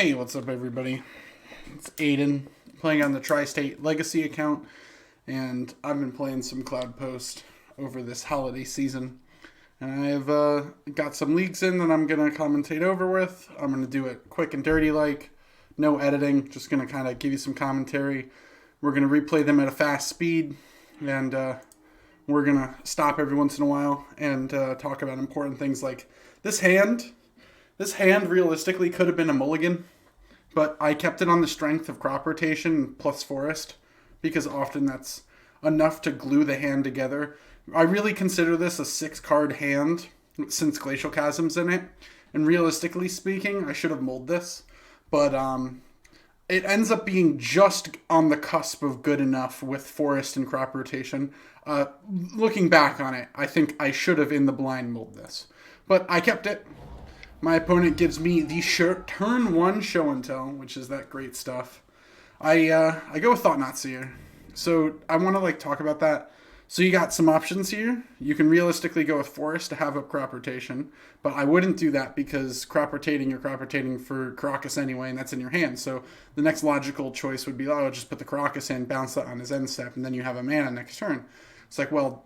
Hey, what's up, everybody? It's Aiden playing on the Tri-State Legacy account, and I've been playing some Cloud Post over this holiday season. And I've got some leagues in that I'm going to commentate over with. I'm going to do it quick and dirty like, no editing, just going to kind of give you some commentary. We're going to replay them at a fast speed, and we're going to stop every once in a while and talk about important things like this hand. This hand realistically could have been a mulligan, but I kept it on the strength of crop rotation plus forest because often that's enough to glue the hand together. I really consider this a 6-card hand since Glacial Chasm's in it, and realistically speaking, I should have mulled this, but it ends up being just on the cusp of good enough with forest and crop rotation. Looking back on it, I think I should have in the blind mulled this, but I kept it. My opponent gives me the turn 1 show and tell, which is that great stuff. I go with Thought-Knot Seer. So I want to talk about that. So you got some options here. You can realistically go with Forest to have up crop rotation, but I wouldn't do that because you're crop rotating for Karakas anyway, and that's in your hand. So the next logical choice would be, just put the Karakas in, bounce that on his end step, and then you have a mana next turn. It's like, well,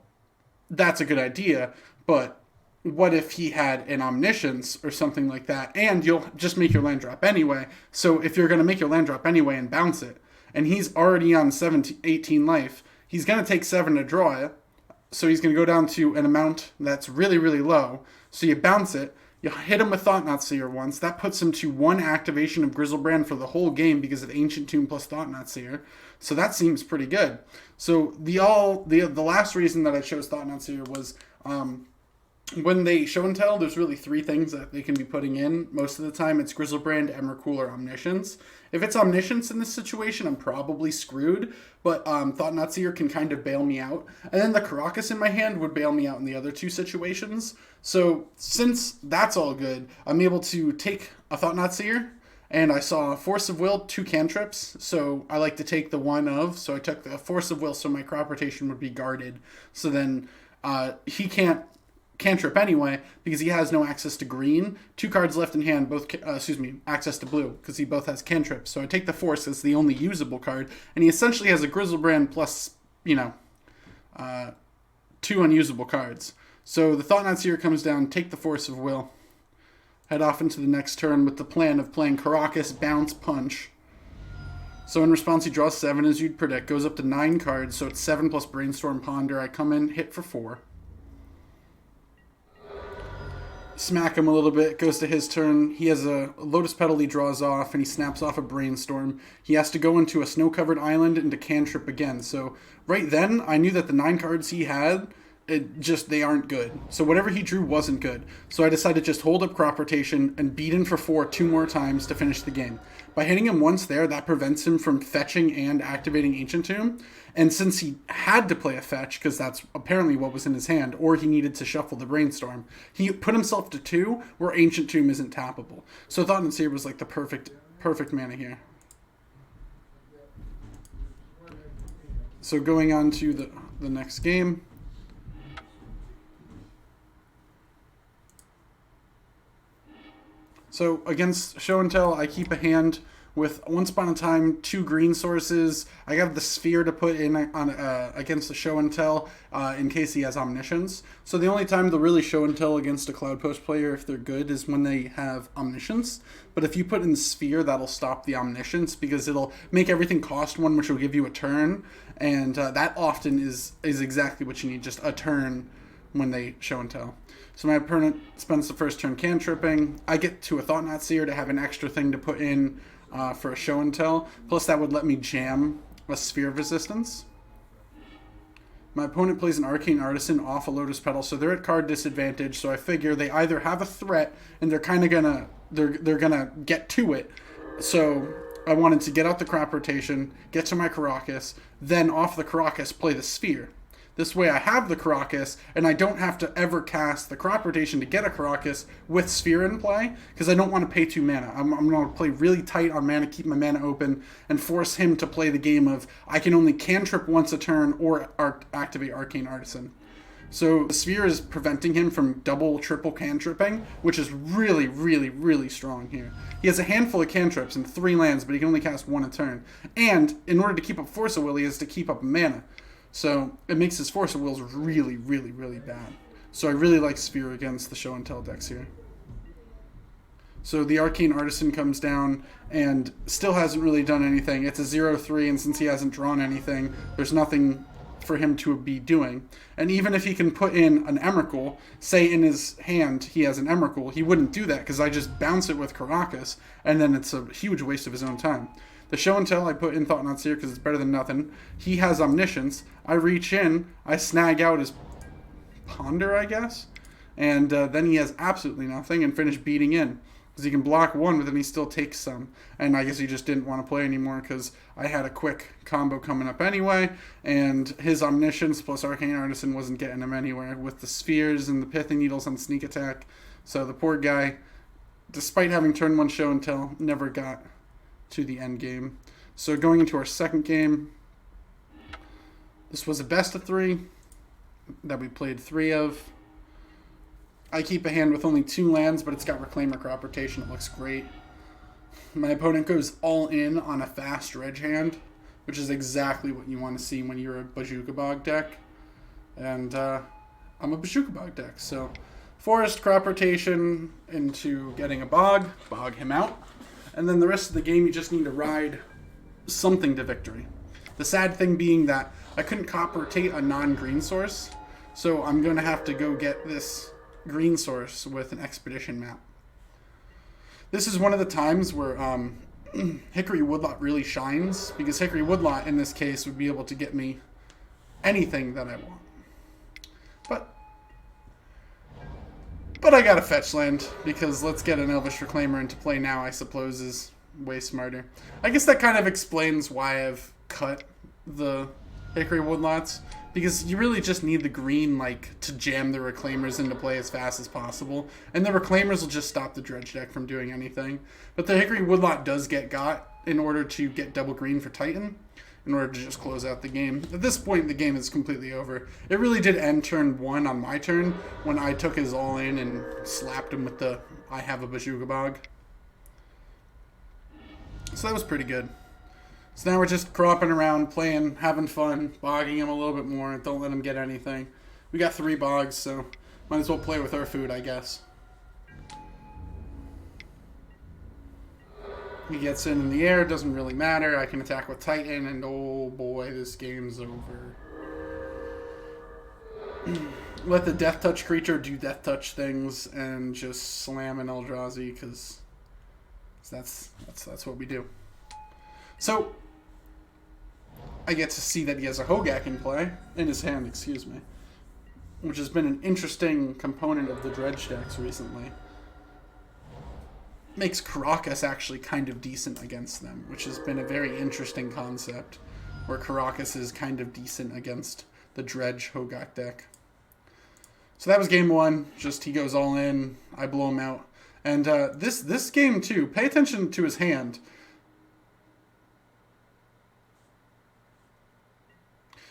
that's a good idea, but what if he had an Omniscience or something like that, and you'll just make your land drop anyway. So if you're going to make your land drop anyway and bounce it, and he's already on 18 life, he's going to take 7 to draw it, so he's going to go down to an amount that's really, really low. So you bounce it, you hit him with Thought-Knot Seer once, that puts him to 1 activation of Griselbrand for the whole game because of Ancient Tomb plus Thought-Knot Seer. So that seems pretty good. So the last reason that I chose Thought-Knot Seer was when they show and tell, there's really 3 things that they can be putting in. Most of the time, it's Griselbrand, Emrakul, or Omniscience. If it's Omniscience in this situation, I'm probably screwed, but Thought-Knot Seer can kind of bail me out. And then the Karakas in my hand would bail me out in the other 2 situations. So since that's all good, I'm able to take a Thought-Knot Seer, and I saw Force of Will, 2 cantrips, so I like to take the one of, so I took the Force of Will, so my crop rotation would be guarded. So then he can't cantrip anyway because he has no access to green. 2 cards left in hand, access to blue because he both has cantrips. So I take the Force as the only usable card, and he essentially has a Griselbrand plus 2 unusable cards. So the Thought-Knot Seer comes down, take the Force of Will, head off into the next turn with the plan of playing Karakas, Bounce, Punch. So in response, he draws 7 as you'd predict, goes up to 9 cards, so it's 7 plus Brainstorm, Ponder. I come in, hit for 4. Smack him a little bit, goes to his turn. He has a Lotus Petal he draws off, and he snaps off a Brainstorm. He has to go into a snow-covered island and to cantrip again. So right then, I knew that the 9 cards he had, they aren't good. So whatever he drew wasn't good. So I decided to just hold up crop rotation and beat in for 4 2 more times to finish the game. By hitting him once there, that prevents him from fetching and activating Ancient Tomb. And since he had to play a fetch, because that's apparently what was in his hand, or he needed to shuffle the Brainstorm, he put himself to 2 where Ancient Tomb isn't tappable. So Thought-Knot Seer was like the perfect mana here. So going on to the next game. So against Show and Tell, I keep a hand with Once Upon a Time, 2 green sources. I have the Sphere to put in on against the Show and Tell in case he has Omniscience. So the only time they'll really Show and Tell against a Cloud Post player if they're good is when they have Omniscience. But if you put in Sphere, that'll stop the Omniscience because it'll make everything cost 1, which will give you a turn. And that often is exactly what you need, just a turn when they Show and Tell. So my opponent spends the first turn cantripping. I get to a Thought-Knot Seer to have an extra thing to put in for a Show and Tell. Plus that would let me jam a Sphere of Resistance. My opponent plays an Arcane Artisan off a Lotus Petal, so they're at card disadvantage. So I figure they either have a threat and they're kind of they're gonna get to it. So I wanted to get out the crop rotation, get to my Karakas, then off the Karakas play the Sphere. This way I have the Karakas, and I don't have to ever cast the crop rotation to get a Karakas with Sphere in play, because I don't want to pay 2 mana. I'm going to play really tight on mana, keep my mana open, and force him to play the game of I can only cantrip once a turn or activate Arcane Artisan. So the sphere is preventing him from double, triple cantripping, which is really, really, really strong here. He has a handful of cantrips and 3 lands, but he can only cast 1 a turn. And in order to keep up Force of Will, he has to keep up mana. So it makes his Force of Wills really, really, really bad. So I really like Sphere against the Show and Tell decks here. So the Arcane Artisan comes down and still hasn't really done anything. It's a 0/3, and since he hasn't drawn anything, there's nothing for him to be doing. And even if he can put in an Emrakul, say in his hand he has an Emrakul, he wouldn't do that because I just bounce it with Karakas, and then it's a huge waste of his own time. The Show and Tell, I put in Thought-Knot Seer because it's better than nothing. He has Omniscience. I reach in, I snag out his Ponder, I guess, and then he has absolutely nothing and finish beating in. Because he can block 1, but then he still takes some. And I guess he just didn't want to play anymore because I had a quick combo coming up anyway, and his Omniscience plus Arcane Artisan wasn't getting him anywhere with the Spheres and the Pithing Needles on sneak attack. So the poor guy, despite having turn 1 Show and Tell, never got to the end game. So going into our second game, this was a best of 3 that we played 3 of. I keep a hand with only 2 lands, but it's got Reclaimer Crop Rotation. It looks great. My opponent goes all in on a fast dredge hand, which is exactly what you want to see when you're a Bojuka Bog deck. And I'm a Bojuka Bog deck, so Forest Crop Rotation into getting a bog him out, and then the rest of the game you just need to ride something to victory. The sad thing being that I couldn't crop rotate a non-green source, so I'm going to have to go get this green source with an Expedition map. This is one of the times where Hickory Woodlot really shines, because Hickory Woodlot in this case would be able to get me anything that I want. But I got a fetch land, because let's get an Elvish Reclaimer into play now, I suppose, is way smarter. I guess that kind of explains why I've cut the Hickory Woodlots, because you really just need the green to jam the Reclaimers into play as fast as possible, and the Reclaimers will just stop the Dredge deck from doing anything. But the Hickory Woodlot does get got in order to get double green for Titan, in order to just close out the game. At this point, the game is completely over. It really did end turn 1 on my turn, when I took his all-in and slapped him with the I have a Bojuka Bog. So that was pretty good. So now we're just cropping around, playing, having fun, bogging him a little bit more. Don't let him get anything. We got 3 bogs, so might as well play with our food, I guess. He gets in the air, doesn't really matter. I can attack with Titan, and oh boy, this game's over. Let the Death Touch creature do Death Touch things and just slam an Eldrazi, because that's what we do. So I get to see that he has a Hogak in play, in his hand, excuse me, which has been an interesting component of the Dredge decks recently. Makes Karakas actually kind of decent against them, which has been a very interesting concept, where Karakas is kind of decent against the Dredge Hogak deck. So that was game 1. Just he goes all in, I blow him out. And this game too, pay attention to his hand.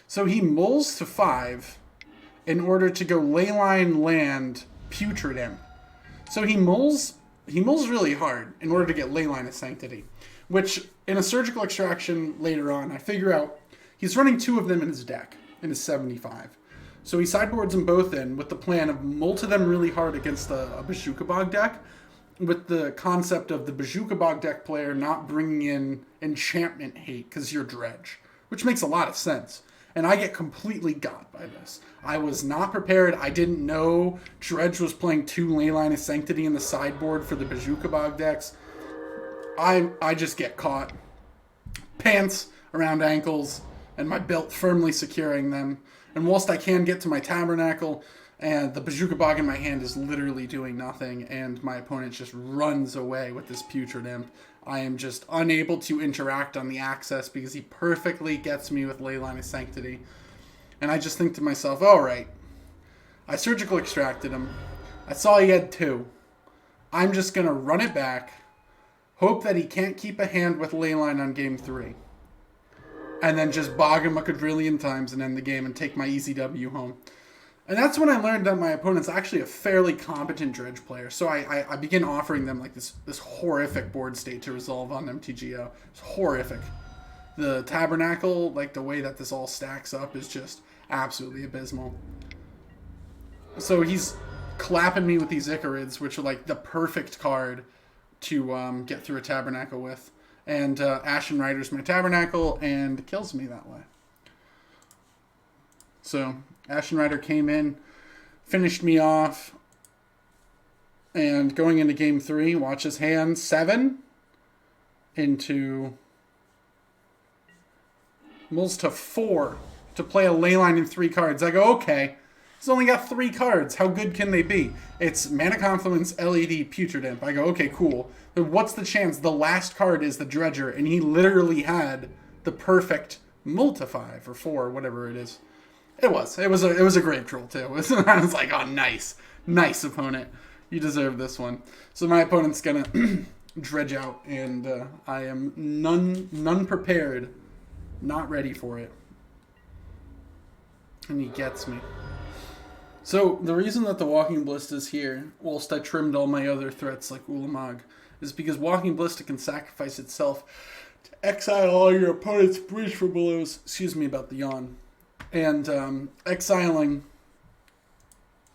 So he mulls to 5 in order to go Leyline land Putrid Imp. So he mulls really hard in order to get Leyline of Sanctity, which in a Surgical Extraction later on, I figure out he's running 2 of them in his deck, in his 75. So he sideboards them both in with the plan of mull to them really hard against a Bojuka Bog deck, with the concept of the Bojuka Bog deck player not bringing in enchantment hate because you're Dredge, which makes a lot of sense. And I get completely got by this. I was not prepared. I didn't know Dredge was playing 2 Leyline of Sanctity in the sideboard for the Bojuka Bog decks. I just get caught. Pants around ankles, and my belt firmly securing them. And whilst I can get to my Tabernacle, and the Bojuka Bog in my hand is literally doing nothing, and my opponent just runs away with this Putrid Imp, I am just unable to interact on the access because he perfectly gets me with Leyline of Sanctity. And I just think to myself, alright, I Surgical Extracted him. I saw he had 2. I'm just going to run it back, hope that he can't keep a hand with Leyline on game 3, and then just bog him a quadrillion times and end the game and take my easy W home. And that's when I learned that my opponent's actually a fairly competent dredge player. So I begin offering them like this horrific board state to resolve on MTGO. It's horrific. The Tabernacle, like the way that this all stacks up, is just absolutely abysmal. So he's clapping me with these Icarids, which are like the perfect card to get through a Tabernacle with. And Ashen Rider's my Tabernacle and kills me that way. So Ashen Rider came in, finished me off, and going into game 3, watch his hand, 7 into mulls to 4 to play a Leyline in 3 cards. I go, okay, he's only got 3 cards. How good can they be? It's Mana Confluence, LED, Putrid Imp. I go, okay, cool. But what's the chance the last card is the Dredger, and he literally had the perfect mull to 5 or 4, whatever it is. It was a great troll too. I was like, oh, nice opponent. You deserve this one. So my opponent's gonna dredge out, and I am none prepared, not ready for it, and he gets me. So the reason that the Walking Ballista is here, whilst I trimmed all my other threats like Ulamog, is because Walking Ballista can sacrifice itself to exile all your opponent's Bridge from Belows. Excuse me about the yawn. And exiling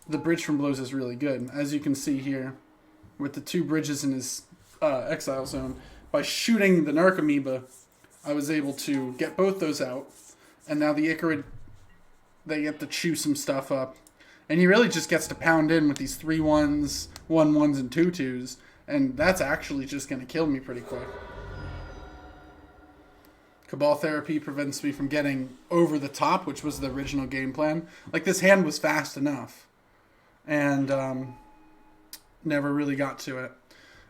the Bridge from Blows is really good. As you can see here, with the 2 bridges in his exile zone, by shooting the Narcomoeba, I was able to get both those out. And now the Icarid, they get to chew some stuff up. And he really just gets to pound in with these 3-1s, 1-1s, and 2-2s. And that's actually just going to kill me pretty quick. Cabal Therapy prevents me from getting over the top, which was the original game plan. Like, this hand was fast enough. And never really got to it.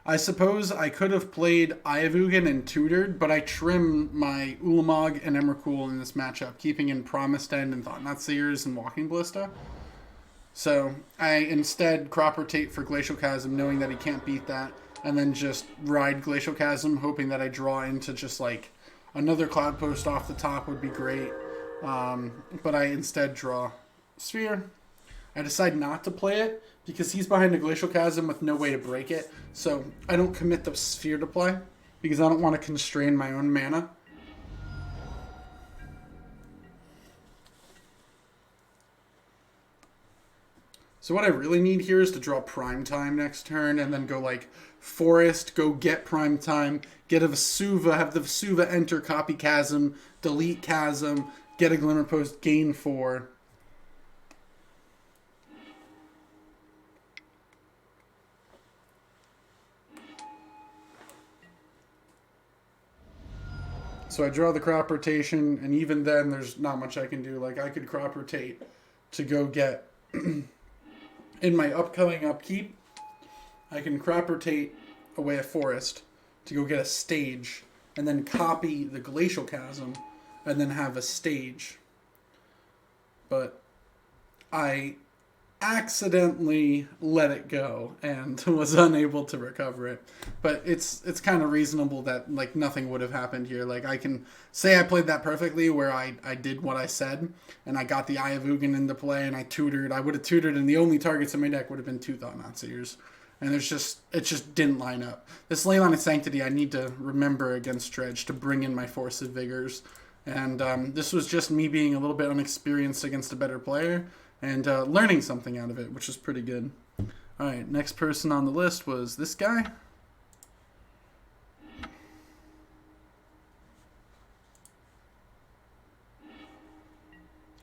I suppose I could have played Ayavugan and tutored, but I trim my Ulamog and Emrakul in this matchup, keeping in Promised End and Thought-Knot Seers and Walking Ballista. So I instead crop rotate for Glacial Chasm, knowing that he can't beat that, and then just ride Glacial Chasm, hoping that I draw into just like another Cloud Post off the top would be great. But I instead draw Sphere. I decide not to play it because he's behind a Glacial Chasm with no way to break it. So I don't commit the Sphere to play because I don't want to constrain my own mana. So what I really need here is to draw Prime Time next turn and then go like Forest, go get Prime Time, get a Vesuva, have the Vesuva enter, copy Chasm, delete Chasm, get a Glimmer Post, gain 4. So I draw the crop rotation, and even then there's not much I can do. Like, I could crop rotate to go get, in my upcoming upkeep, I can crop rotate away a Forest to go get a Stage, and then copy the Glacial Chasm, and then have a Stage. But I accidentally let it go and was unable to recover it. But it's kind of reasonable that like nothing would have happened here. Like, I can say I played that perfectly where I did what I said and I got the Ayavugan into play and I tutored. I would have tutored and the only targets in my deck would have been 2 Thought-Knot Seers. And it just didn't line up. This Leyline of Sanctity I need to remember against Dredge to bring in my Force of Vigors. And this was just me being a little bit unexperienced against a better player. And learning something out of it, which is pretty good. Alright, next person on the list was this guy.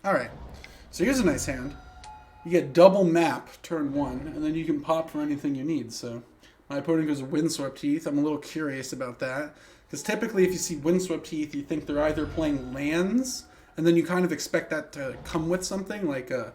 Alright, so here's a nice hand. You get double map turn 1, and then you can pop for anything you need. So my opponent goes Windswept Heath. I'm a little curious about that. Because typically if you see Windswept Heath, you think they're either playing lands, and then you kind of expect that to come with something like a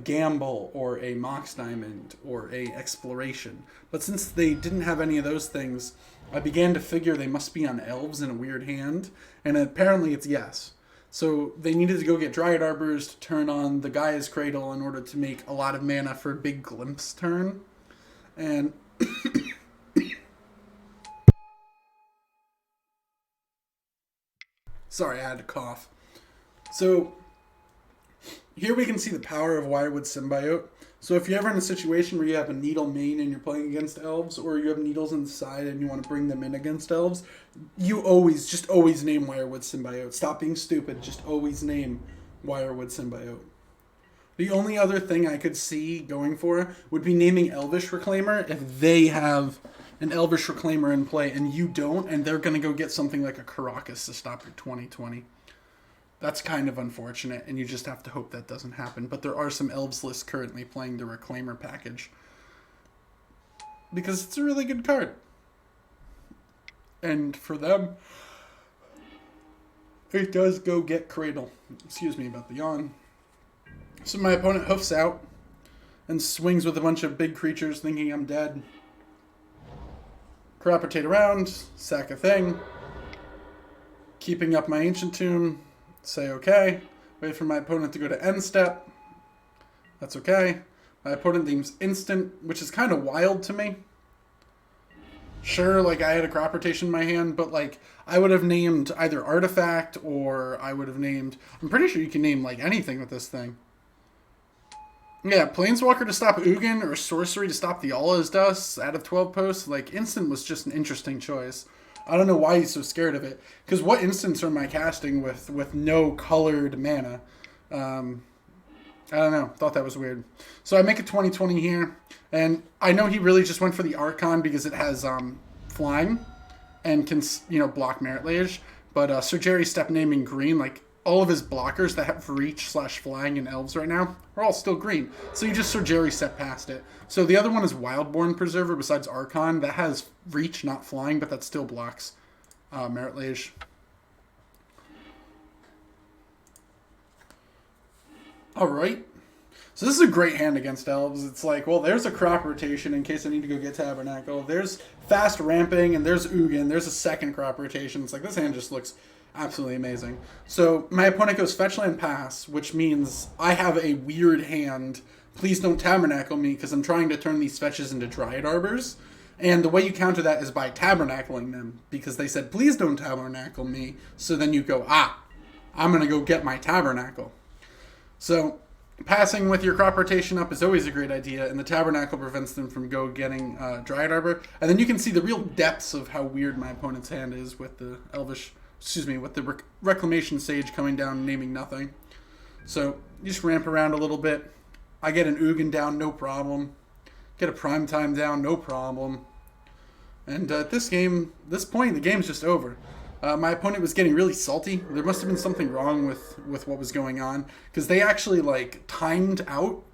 gamble or a Mox Diamond or a exploration. But since they didn't have any of those things, I began to figure they must be on elves in a weird hand, and apparently it's yes. So they needed to go get Dryad Arbors to turn on the Gaia's Cradle in order to make a lot of mana for a big Glimpse turn. And sorry, I had to cough. So Here we can see the power of Wirewood Symbiote. So if you're ever in a situation where you have a Needle main and you're playing against elves, or you have Needles inside and you want to bring them in against elves, you always name Wirewood Symbiote. Stop being stupid. Just always name Wirewood Symbiote. The only other thing I could see going for would be naming Elvish Reclaimer if they have an Elvish Reclaimer in play and you don't, and they're going to go get something like a Karakas to stop your 2020. That's kind of unfortunate, and you just have to hope that doesn't happen. But there are some Elves lists currently playing the Reclaimer package because it's a really good card. And for them, it does go get Cradle. Excuse me about the yawn. So my opponent hoofs out and swings with a bunch of big creatures thinking I'm dead. Crop rotate around, sack a thing. Keeping up my Ancient Tomb. Say okay. Wait for my opponent to go to end step. That's okay. My opponent names instant, which is kind of wild to me. Sure, like I had a crop rotation in my hand, but like I would have named either artifact or I would have named... I'm pretty sure you can name like anything with this thing. Yeah, Planeswalker to stop Ugin or Sorcery to stop the Allah's Dust out of 12 posts. Like instant was just an interesting choice. I don't know why he's so scared of it. Because what instants am I casting with no colored mana? I don't know. Thought that was weird. So I make a 2020 here. And I know he really just went for the Archon because it has flying and can, block Merit Lage. But Sir Jerry Step naming green, like all of his blockers that have reach/flying in elves right now are all still green. So you just Sir Jerry Step past it. So the other one is Wildborn Preserver besides Archon. That has reach, not flying, but that still blocks Merit Lage. Alright. So this is a great hand against elves. It's like, well, there's a crop rotation in case I need to go get Tabernacle. There's fast ramping, and there's Ugin. There's a second crop rotation. It's like, this hand just looks absolutely amazing. So my opponent goes Fetchland Pass, which means I have a weird hand. Please don't Tabernacle me, because I'm trying to turn these fetches into Dryad Arbors. And the way you counter that is by Tabernacling them, because they said, please don't Tabernacle me. So then you go, I'm going to go get my Tabernacle. So passing with your crop rotation up is always a great idea, and the Tabernacle prevents them from getting Dryad Arbor. And then you can see the real depths of how weird my opponent's hand is with the with the Reclamation Sage coming down and naming nothing. So you just ramp around a little bit. I get an Ugin down, no problem. Get a Primetime down, no problem. And at this point, the game's just over. My opponent was getting really salty. There must have been something wrong with what was going on, because they actually timed out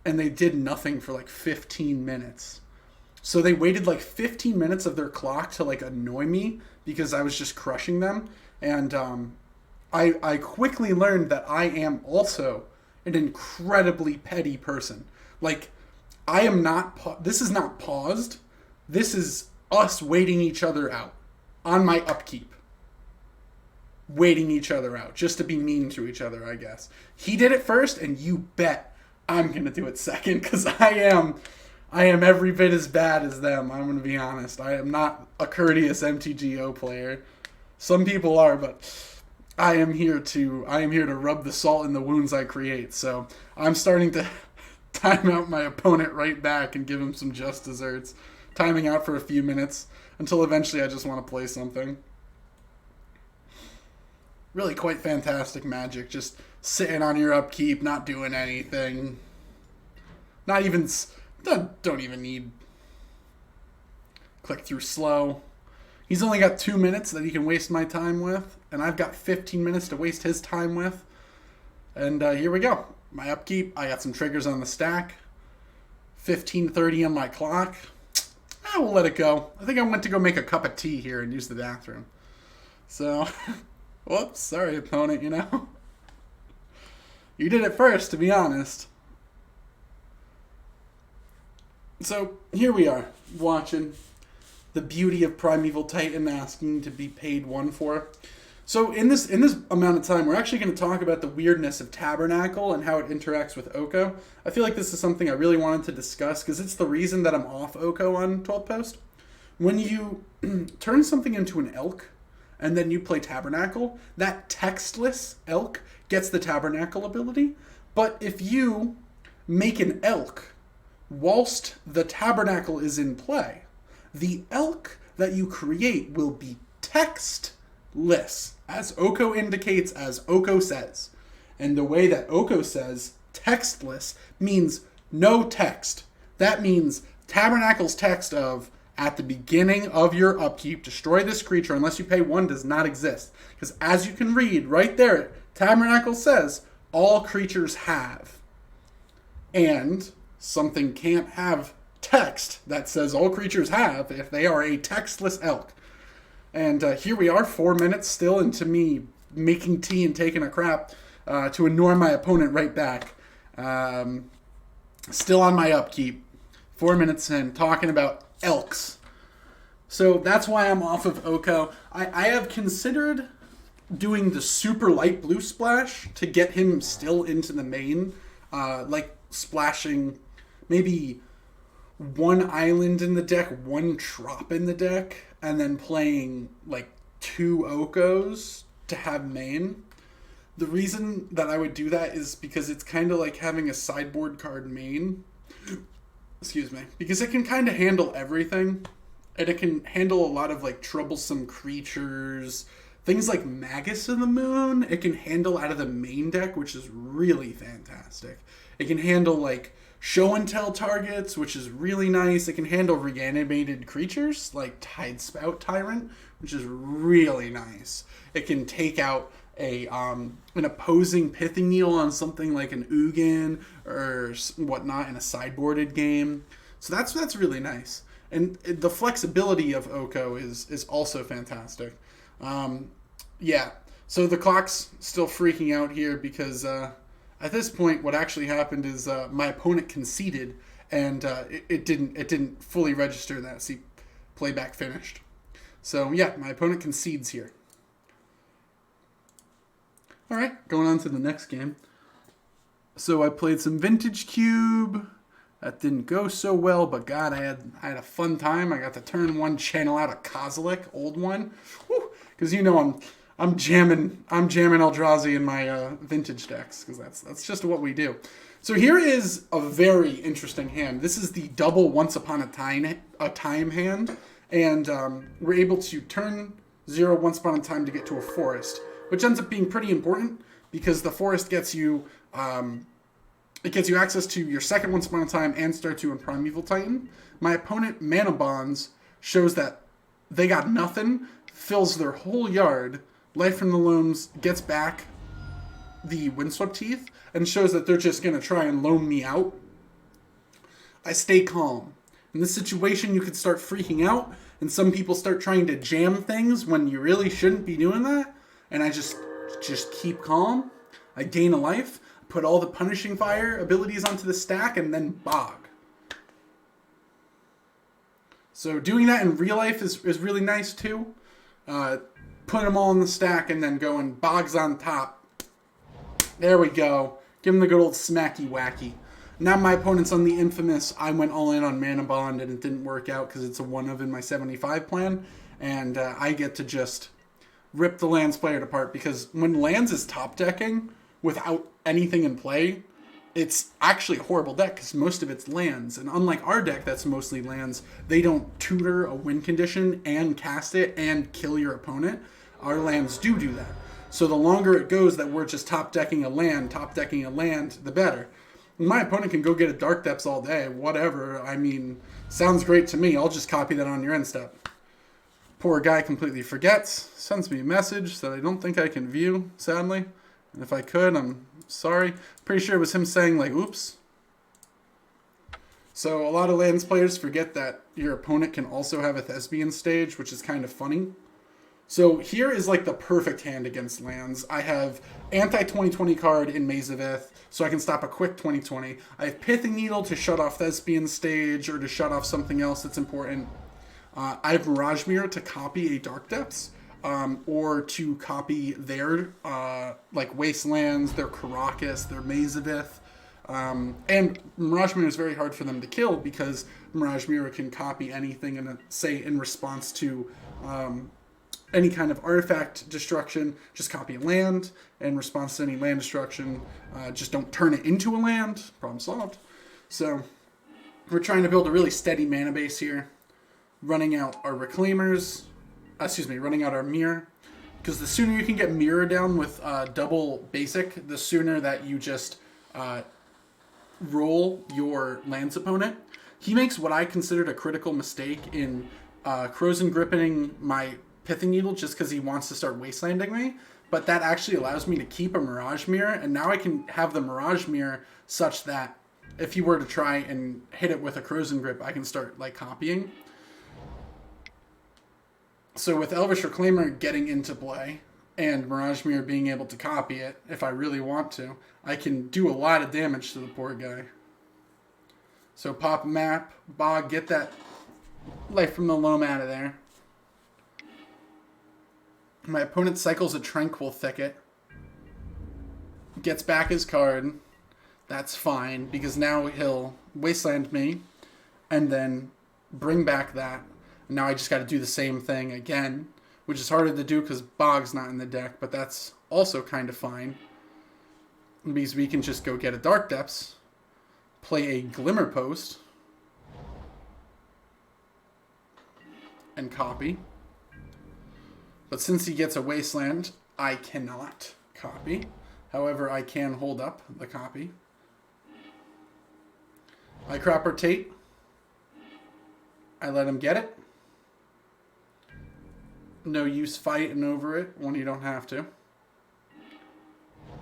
and they did nothing for 15 minutes. So they waited 15 minutes of their clock to annoy me because I was just crushing them. And I quickly learned that I am also an incredibly petty person. I am not... This is not paused. This is us waiting each other out on my upkeep. Waiting each other out just to be mean to each other, I guess. He did it first, and you bet I'm going to do it second, because I am every bit as bad as them. I'm going to be honest. I am not a courteous MTGO player. Some people are, but I am here to rub the salt in the wounds I create. So I'm starting to time out my opponent right back and give him some just desserts. Timing out for a few minutes until eventually I just want to play something. Really quite fantastic Magic. Just sitting on your upkeep, not doing anything. Not even... Don't even need... Click through slow. He's only got 2 minutes that he can waste my time with. And I've got 15 minutes to waste his time with. And here we go. My upkeep. I got some triggers on the stack. 15:30 on my clock. I will let it go. I think I went to go make a cup of tea here and use the bathroom. So... Whoops, sorry opponent, You did it first, to be honest. So, here we are, watching the beauty of Primeval Titan asking to be paid 1 for. So, in this amount of time, we're actually going to talk about the weirdness of Tabernacle and how it interacts with Oko. I feel like this is something I really wanted to discuss, because it's the reason that I'm off Oko on 12 Post. When you turn something into an elk, and then you play Tabernacle, that textless elk gets the Tabernacle ability, But if you make an elk whilst the tabernacle is in play, the elk that you create will be textless, as Oko indicates, as Oko says. And the way that Oko says textless means no text. That means Tabernacle's text of, at the beginning of your upkeep, destroy this creature unless you pay 1 does not exist. Because as you can read right there, Tabernacle says all creatures have. And something can't have text that says all creatures have if they are a textless elk. And here we are, 4 minutes still into me making tea and taking a crap to annoy my opponent right back. Still on my upkeep. 4 minutes in, talking about elks. So that's why I'm off of Oko. I have considered doing the super light blue splash to get him still into the main. Like splashing maybe 1 island in the deck, 1 trop in the deck, and then playing like 2 Okos to have main. The reason that I would do that is because it's kind of like having a sideboard card main. Excuse me. Because it can kind of handle everything. And it can handle a lot of like troublesome creatures. Things like Magus of the Moon, it can handle out of the main deck, which is really fantastic. It can handle like show and tell targets, which is really nice. It can handle reanimated creatures like Tidespout Tyrant, which is really nice. It can take out an opposing Pithing Needle on something like an Ugin or whatnot in a sideboarded game. So that's really nice. And the flexibility of Oko is also fantastic. Yeah, so the clock's still freaking out here because at this point what actually happened is my opponent conceded and it didn't fully register that. See, playback finished. So yeah, my opponent concedes here. All right, going on to the next game. So I played some Vintage Cube. That didn't go so well, but God, I had a fun time. I got to turn 1 channel out a Kozilek, old one, because you know I'm jamming Eldrazi in my vintage decks because that's just what we do. So here is a very interesting hand. This is the double Once Upon a Time hand, and we're able to turn 0 Once Upon a Time to get to a forest, which ends up being pretty important because the forest gets you. It gets you access to your second Once Upon a Time and Star 2 and Primeval Titan. My opponent, Mana Bonds, shows that they got nothing, fills their whole yard, Life from the Loams gets back the Windswept Teeth, and shows that they're just going to try and loan me out. I stay calm. In this situation, you could start freaking out, and some people start trying to jam things when you really shouldn't be doing that, and I just keep calm. I gain a life. Put all the Punishing Fire abilities onto the stack, and then bog. So doing that in real life is really nice too. Put them all in the stack and then going bogs on top. There we go. Give him the good old smacky wacky. Now my opponent's on the infamous, I went all in on Mana Bond and it didn't work out because it's a 1-of in my 75 plan. And I get to just rip the lands player apart because when lands is top decking without anything in play, it's actually a horrible deck because most of it's lands. And unlike our deck that's mostly lands, they don't tutor a win condition and cast it and kill your opponent. Our lands do that. So the longer it goes that we're just top decking a land, the better. My opponent can go get a Dark Depths all day, whatever. I mean, sounds great to me. I'll just copy that on your end step. Poor guy completely forgets, sends me a message that I don't think I can view, sadly. And if I could, I'm sorry. Pretty sure it was him saying, like, oops. So a lot of lands players forget that your opponent can also have a Thespian stage, which is kind of funny. So here is like the perfect hand against lands. I have anti-2020 card in Maze of Ith, so I can stop a quick 2020. I have Pithing Needle to shut off Thespian stage or to shut off something else that's important. I have Mirage Mirror to copy a Dark Depths. Or to copy their like Wastelands, their Karakas, their Maze of Ith. And Mirage Mirror is very hard for them to kill because Mirage Mirror can copy anything in response to any kind of artifact destruction, just copy a land. In response to any land destruction, just don't turn it into a land. Problem solved. So we're trying to build a really steady mana base here. Running out our Reclaimers, running out our Mirror. Because the sooner you can get Mirror down with double basic, the sooner that you just roll your lands opponent. He makes what I considered a critical mistake in Krosan Gripping my Pithing Needle just because he wants to start wastelanding me. But that actually allows me to keep a Mirage Mirror, and now I can have the Mirage Mirror such that if he were to try and hit it with a Krosan Grip, I can start like copying. So with Elvish Reclaimer getting into play, and Mirage Mirror being able to copy it, if I really want to, I can do a lot of damage to the poor guy. So pop a map, Bog, get that Life from the Loam out of there. My opponent cycles a Tranquil Thicket. Gets back his card. That's fine, because now he'll wasteland me, and then bring back that. And now I just got to do the same thing again, which is harder to do because Bog's not in the deck, but that's also kind of fine. Because we can just go get a Dark Depths, play a Glimmer Post, and copy. But since he gets a Wasteland, I cannot copy. However, I can hold up the copy. I crop rotate. I let him get it. No use fighting over it when you don't have to.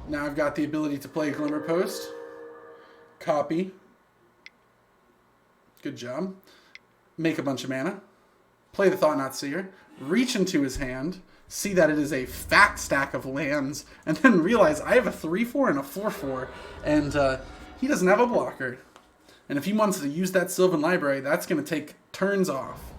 Now I've got the ability to play a Glimmer Post. Copy. Good job. Make a bunch of mana. Play the Thought-Knot Seer. Reach into his hand. See that it is a fat stack of lands. And then realize I have a 3/4 and a 4/4. And he doesn't have a blocker. And if he wants to use that Sylvan Library, that's going to take turns off.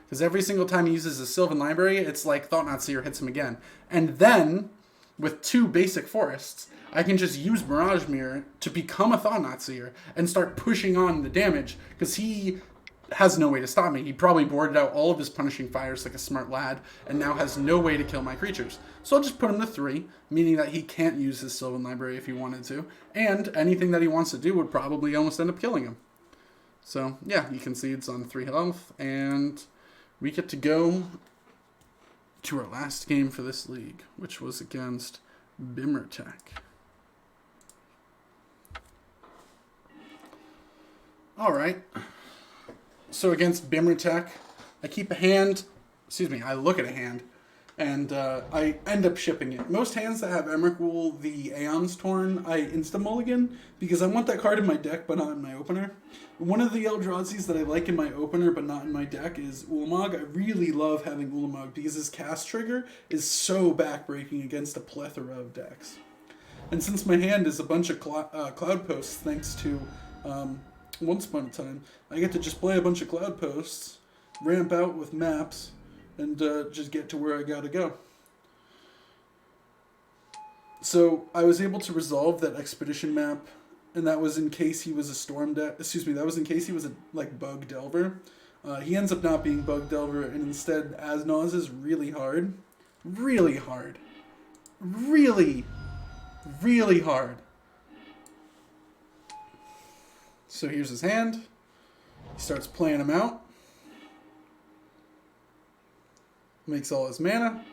Because every single time he uses a Sylvan Library, it's like Thought-Knot Seer hits him again. And then, with 2 basic forests, I can just use Mirage Mirror to become a Thought-Knot Seer and start pushing on the damage. Because he has no way to stop me. He probably boarded out all of his Punishing Fires like a smart lad, and now has no way to kill my creatures. So I'll just put him to 3, meaning that he can't use his Sylvan Library if he wanted to. And anything that he wants to do would probably almost end up killing him. So, yeah, he concedes on 3 health, and we get to go to our last game for this league, which was against Bimmertech. All right. So against Bimmertech, I keep a hand, I look at a hand, and I end up shipping it. Most hands that have Emrakul, the Aeon's Torn, I insta-mulligan, because I want that card in my deck, but not in my opener. One of the Eldrazi's that I like in my opener, but not in my deck, is Ulamog. I really love having Ulamog, because his cast trigger is so backbreaking against a plethora of decks. And since my hand is a bunch of Cloud Posts, thanks to Once Upon a Time, I get to just play a bunch of Cloud Posts, ramp out with maps, and just get to where I gotta go. So I was able to resolve that Expedition map, and that was in case he was a Storm deck. That was in case he was a Bug Delver. He ends up not being Bug Delver, and instead Asnoz is really hard. Really hard. Really, really hard. So here's his hand. He starts playing him out. Makes all his mana.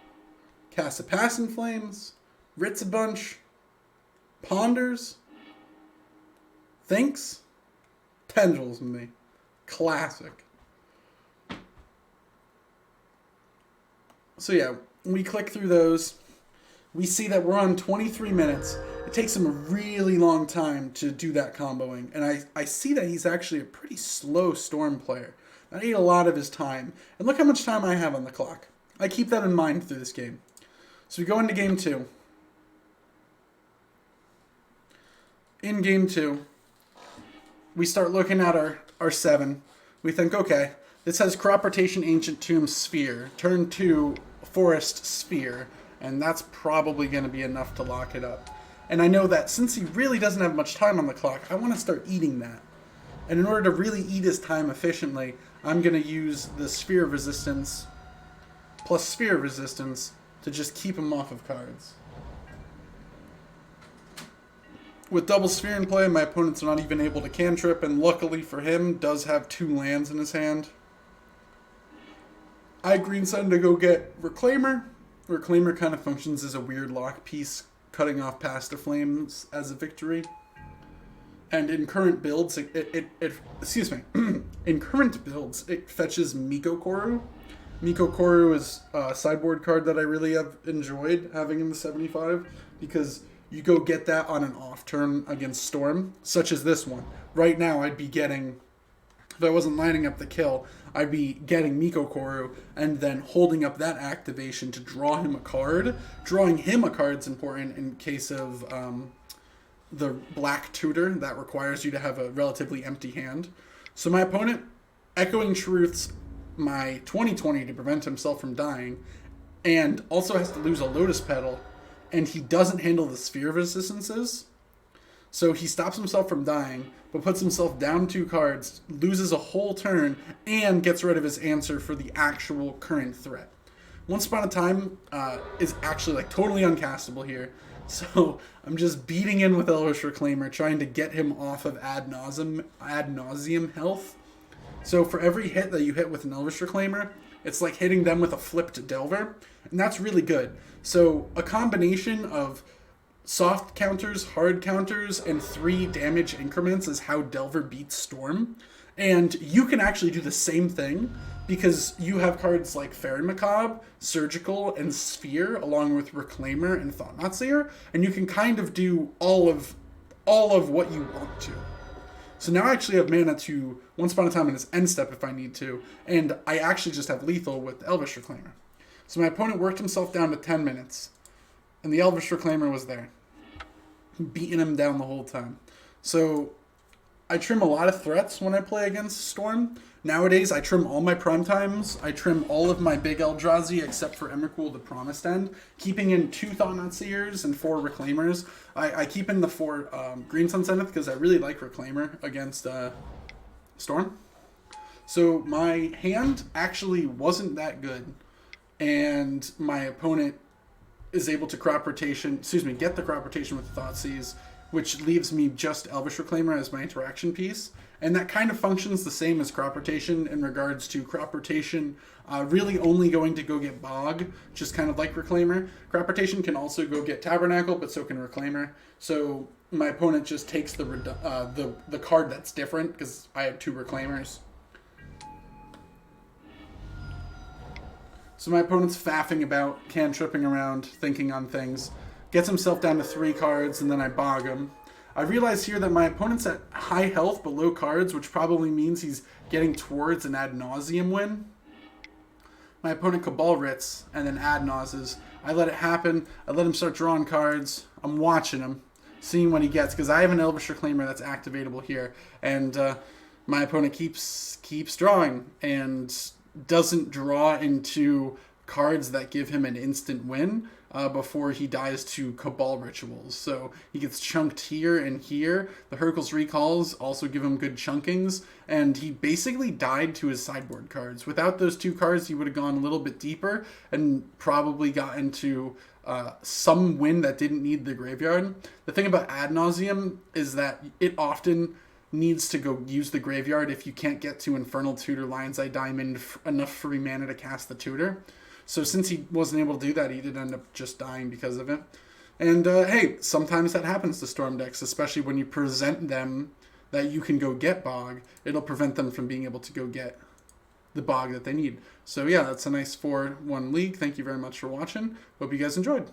Casts a Passing Flames. Writs a bunch. Ponders. Thinks. Tendrils me. Classic. So yeah, we click through those. We see that we're on 23 minutes. It takes him a really long time to do that comboing. And I see that he's actually a pretty slow Storm player. That ate a lot of his time. And look how much time I have on the clock. I keep that in mind through this game. So we go into game 2. In game 2, we start looking at our 7. We think, okay, this has Crop Rotation, Ancient Tomb, Sphere. Turn 2, Forest, Sphere. And that's probably going to be enough to lock it up. And I know that since he really doesn't have much time on the clock, I want to start eating that. And in order to really eat his time efficiently, I'm going to use the Sphere of Resistance plus Sphere of Resistance to just keep him off of cards. With double Sphere in play, my opponent's not even able to cantrip, and luckily for him, does have 2 lands in his hand. I Green Sun to go get Reclaimer. Reclaimer kind of functions as a weird lock piece, cutting off Past the Flames as a victory. And in current builds, excuse me, in current builds, it fetches Miko Koru. Miko Koru is a sideboard card that I really have enjoyed having in the 75 because you go get that on an off turn against Storm, such as this one. Right now, I'd be getting, if I wasn't lining up the kill, I'd be getting Miko Koru and then holding up that activation to draw him a card. Drawing him a card is important in case of the Black Tutor that requires you to have a relatively empty hand. So my opponent, Echoing Truths my 2020 to prevent himself from dying, and also has to lose a Lotus Petal, and he doesn't handle the Sphere of Resistances. So he stops himself from dying, but puts himself down 2 cards, loses a whole turn, and gets rid of his answer for the actual current threat. Once Upon a Time is actually like totally uncastable here. So I'm just beating in with Elvish Reclaimer, trying to get him off of ad nauseum health. So for every hit that you hit with an Elvish Reclaimer, it's like hitting them with a flipped Delver, and that's really good. So a combination of soft counters, hard counters, and 3 damage increments is how Delver beats Storm. And you can actually do the same thing because you have cards like Fairy Macabre, Surgical, and Sphere, along with Reclaimer and Thought-Knot Seer, and you can kind of do all of what you want to. So now I actually have mana to Once Upon a Time in his end step if I need to, and I actually just have lethal with Elvish Reclaimer. So my opponent worked himself down to 10 minutes, and the Elvish Reclaimer was there, beating him down the whole time. So I trim a lot of threats when I play against Storm. Nowadays, I trim all my primetimes. I trim all of my big Eldrazi except for Emrakul the Promised End, keeping in 2 Thought-Knot Seers and 4 Reclaimers. I keep in the 4 Green Sun Zenith because I really like Reclaimer against Storm. So my hand actually wasn't that good, and my opponent is able to get the crop rotation with Thoughtseize, which leaves me just Elvish Reclaimer as my interaction piece. And that kind of functions the same as crop rotation in regards to crop rotation really only going to go get Bog, just kind of like Reclaimer. Crop rotation can also go get Tabernacle, but so can Reclaimer. So my opponent just takes the card that's different because I have 2 Reclaimers. So my opponent's faffing about, cantripping around, thinking on things, gets himself down to 3 cards, and then I bog him. I realize here that my opponent's at high health but low cards, which probably means he's getting towards an ad nauseum win. My opponent Cabal Writs and then ad nauses. I let it happen. I let him start drawing cards. I'm watching him, seeing what he gets, because I have an Elvish Reclaimer that's activatable here, and my opponent keeps drawing and doesn't draw into cards that give him an instant win before he dies to Cabal Rituals. So he gets chunked here and here. The Hurkyl's Recalls also give him good chunkings, and he basically died to his sideboard cards. Without those 2 cards, he would have gone a little bit deeper and probably got into some win that didn't need the graveyard. The thing about Ad Nauseum is that it often needs to go use the graveyard if you can't get to Infernal Tutor Lion's Eye Diamond enough free mana to cast the tutor. So since he wasn't able to do that, he did end up just dying because of it. And hey, sometimes that happens to Storm decks, especially when you present them that you can go get Bog. It'll prevent them from being able to go get the Bog that they need. So yeah, that's a nice 4-1 league. Thank you very much for watching. Hope you guys enjoyed.